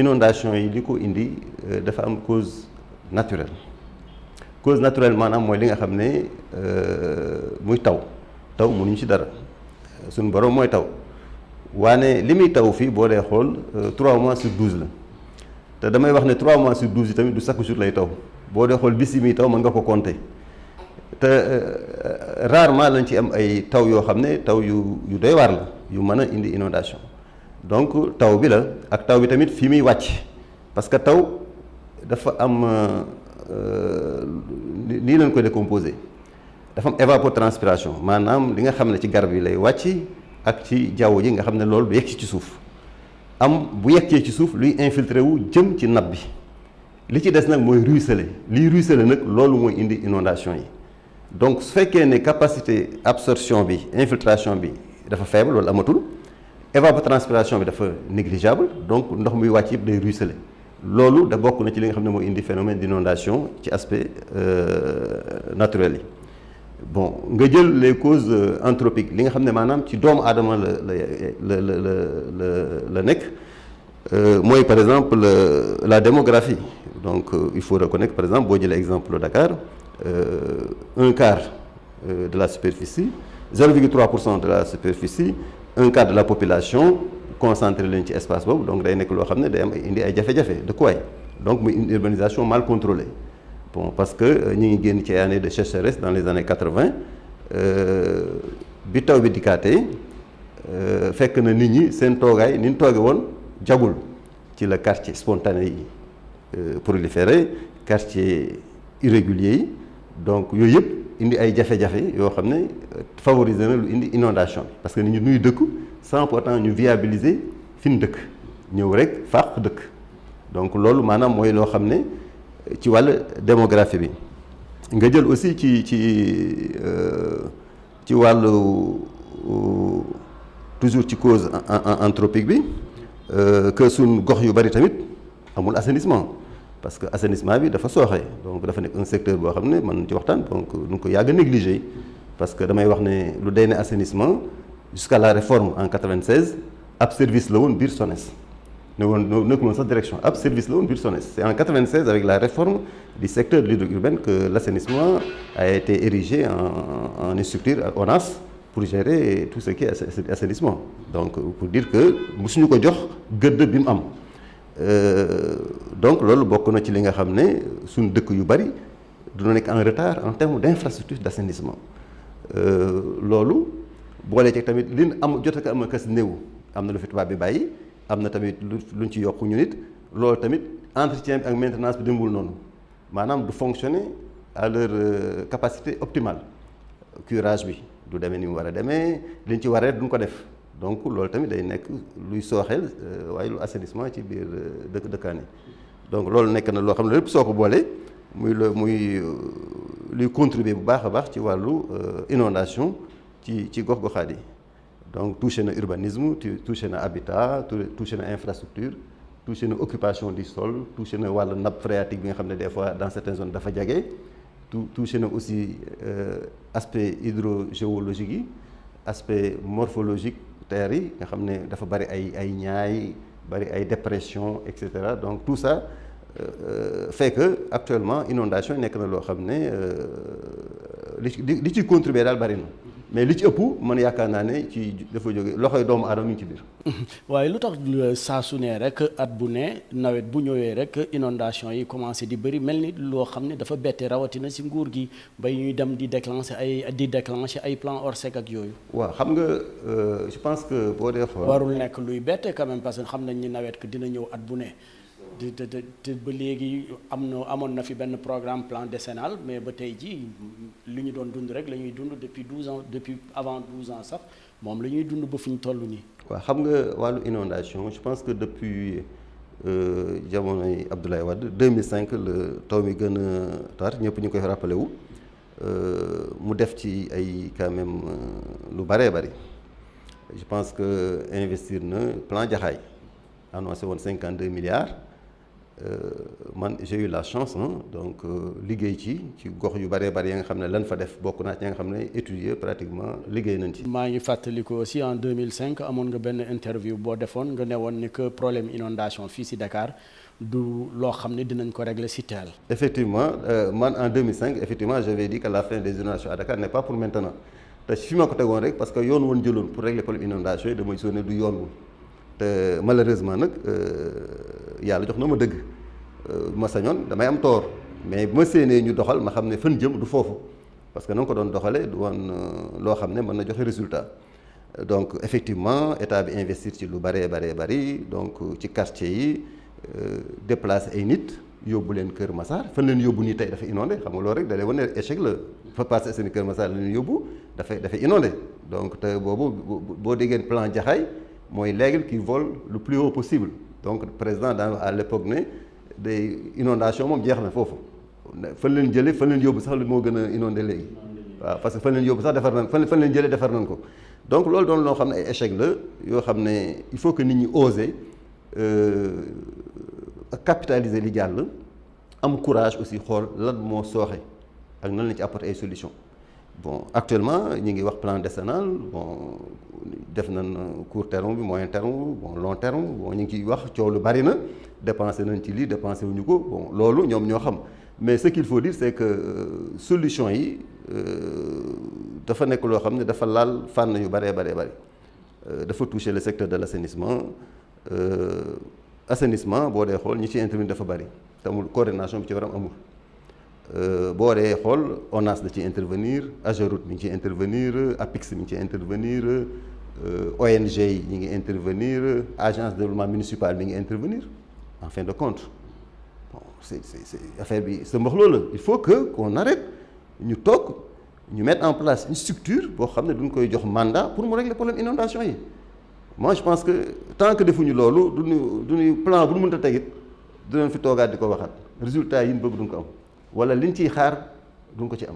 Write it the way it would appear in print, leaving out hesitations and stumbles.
inondation yi li ko indi dafa am cause naturelle maanaam mooy li nga xam ne muy taw mënuñu ci dara suñu borom mooy taw waane li muy taw fii boo dee xool 3 mois sur 12 la te damay wax ne 3 mois sur 12 yi tamit du chaque jour lay taw boo dee xool bis yi muy taw mën nga ko compter te rarement lañ ci am ay taw yoo xam ne taw yu doy waar la yu mën a indi inondation donc taw bi la ak taw bi tamit fii muy wàcc parce que taw dafa am nii lañ ko décomposé dafa am évapotranspiration maanaam li nga xam ne ci garab yi lay wàcc ak ci jaww ji nga xam ne loolu du yegg ci suuf am bu yeggee ci suuf luy infiltré wu jëm ci nappe bi li ci des nag mooy ruisseler liy ruisseler nag loolu mooy indi inondation yi donc su fekkee ne capacité absorption bi infiltration bi dafa faible loolu amatul évapotranspiration bi dafa négligeable donc ndox muy wàcc yëpp day ruisseler loolu da bokk na ci li nga xam ne mooy indi phénomène d'inondation ci aspect naturel yi bon nga jël les causes anthropiques li nga xam ne maanaam ci doomu aadama la nekk mooy par exemple la démographie donc il faut reconnaître par exemple boo jëlee exemple Dakar 1/4 de la superficie 0,3% de la superficie 1/4 de la population concentré leen ci espace boobu donc day nekk loo xam ne day am indi ay jafe-jafe de quoi donc muy une urbanisation mal contrôlée bon parce que ñu ngi génn ci ay années de sécheresse dans les années 80 bi taw bi dikkaatee fekk na nit ñi seen toogaay ni ñu tooge woon jagul ci la quartier spontané yi proliféré quartier irrégulier yi donc yooyu yëpp indi ay jafe-jafe yoo xam ne favoriser na lu indi inondation bi parce que nit ñi nuy dëkk sans pourtant ñu viabiliser fi ñu dëkk ñëw rek fàq dëkk donc loolu maanaam mooy loo xam ne ci wàll démographie bi nga jël aussi ci wàllu toujours ci cause anthropique bi que suñ gox yu bari tamit amul assainissement parce que assainissement bi dafa sooxe donc dafa nekk un secteur boo xam ne mën ci waxtaan donc nu ko yàgg a négligé parce que damay wax ne lu day ne assainissement jusqu'à la réforme en 96 ab service la woon biir SONES ne woon nekkul woon sax direction ab service la woon biir SONES c'est en 96 avec la réforme du secteur de l'hydro-urbaine que l'assainissement a été érigé en une structure à ONAS pour gérer tout ce qui est assainissement donc pour dire que musuñu ko jox gëdd bi mu am donc loolu bokk na ci li nga xam ne suñu dëkk yu bari dina nekk en retard en termes d'infrastructure d'assainissement loolu boole ci tamit li am jot a am kas néew am na lu fi tubaab bi bàyyi am na tamit luñ ci yokku ñu nit loolu tamit entretien bi ak maintenance bi demul noonu maanaam du fonctionner à leur capacité optimale curage bi du demee ni mu war a demee liñ ci waree duñ ko def donc loolu tamit day nekk luy sooxeel waaye lu assainissement ci biir dëkkaan yi donc loolu nekk na loo xam ne lépp soo ko boolee muy luy contribuer bu baax a baax ci wàllu inondation ci gox-goxaat yi donc touché na urbanisme touché na habitat touché na infrastructure touché na occupation du sol touché na wàllu nappe phréatique bi nga xam ne des fois dans certaines zones dafa jege touché na aussi aspect hydrogéologique yi aspect morphologique terre yi nga xam ne dafa bari ay ñaay bari ay dépression et cetera donc tout ça fait que actuellement inondation nekk na loo xam ne li ci contribuer daal bari na mais li ci ëpp man yaakaar naa ne ci dafa jóge loxoy doomu aadama ñu ci biir. waaye lu tax saa su ne rek at bu ne nawet bu ñëwee rek inondation yi commencé di bëri mel ni loo xam ne dafa bette rawatina ci nguur gi bay ñuy dem di déclencher ay plan Orsec ak yooyu. waaw xam nga je pense que boo dee xool. warul nekk luy bette quand même parce que xam nañ ni nawet que dina ñëw at bu ne. te ba léegi amoon na fi benn programme plan décennal mais ba tey jii li ñu doon dund rek la ñuy dund depuis 12 ans depuis avant 12 ans sax moom la ñuy dund ba fu ñu toll nii. waaw xam nga wàllu inondation je pense que depuis jamonoy Abdoulaye Wade 2005 la taw mi gën a tar ñëpp ñu koy rappelé wu mu def ci ay quand même lu bëree bëri je pense que investir na plan Jaxaay annoncé woon 52 milliards. man j'ai eu la chance donc liggéey ci gox yu bëree bëri ya nga xam ne lan fa def bokk naa ci nga xam ne étudier pratiquement liggéey nañ ci. maa ngi fàttaliku aussi en 2005 amoon nga benn interview boo defoon nga ne woon ni que problème inondation fii si Dakar du loo xam ne dinañ ko régler si teel. effectivement man en 2005 effectivement j'avais dit que la fin des inondations à Dakar n'est pas pour maintenant te fi ma ko tegoon rek parce que yoon woon jëloon pour régler problème inondation yi damay sonné du yoon te malheureusement nag yàlla jox na ma dëgg ma sañoon damay am tort mais bu ma séenee ñu doxal ma xam ne fan jëm du foofu parce que na nga ko doon doxalee du woon loo xam ne mën na joxe résultat donc effectivement état bi investir ci lu bëree bëri donc ci quartier yi déplacer ay nit yóbbu leen Kër Massar fan leen yóbbu nii tey dafa inondé xam nga loolu rek da lay wane échec la fa passé seen Kër Massar la leen yóbbu dafay inondé donc te boobu boo déggee plan Jaxaay mooy l'aigle qui vole le plus haut possible donc président daan à l'époque ne day inondation moom jeex na foofu fan leen jëlee fan leen yóbbu sax moo gën a inondé léegi waaw parce que fan leen yóbbu sax defar nañ fan leen jëlee defar nañ ko donc loolu doon loo xam ne ay échec la yoo xam ne il faut que nit ñi oser capitaliser li jàll am courage aussi xool lan moo sooxe ak nan lañ ci apporter ay solutions bon actuellement ñu ngi wax plan décennal bon def nañ court terme bi moyen terme bon long terme bon ñu ngi ciy wax coow lu bari na dépensé nañ ci lii dépensé wuñu ko bon loolu ñoom ñoo xam mais ce qu'il faut dire c'est que solution yi dafa nekk loo xam ne dafa laal fànn yu bëree bari dafa toucher le secteur de l'assainissement assainissement boo dee xool ñi ci intervenir dafa bari te amul coordination bi ci waram amul boo dee xool ONAS da ci intervenir AGEROUTE mi ngi ciy intervenir APIX mi ngi ciy intervenir ONG yi ñi ngi intervenir agence de développement municipal mi ngi intervenir en fin de compte bon c'est affaire bi sa mbax loolu la il faut que qu'on arrête ñu toog ñu mettre en place une structure boo xam ne duñ koy jox mandat pour mu régler problème inondation yi moi je pense que tant que defuñu loolu duñu plan bu ñu mënta tegit dinañ fi toogaat di ko waxaat résultat yi ñu bëgg duñ ko am wala liñ ciy xaar duñ ko ci am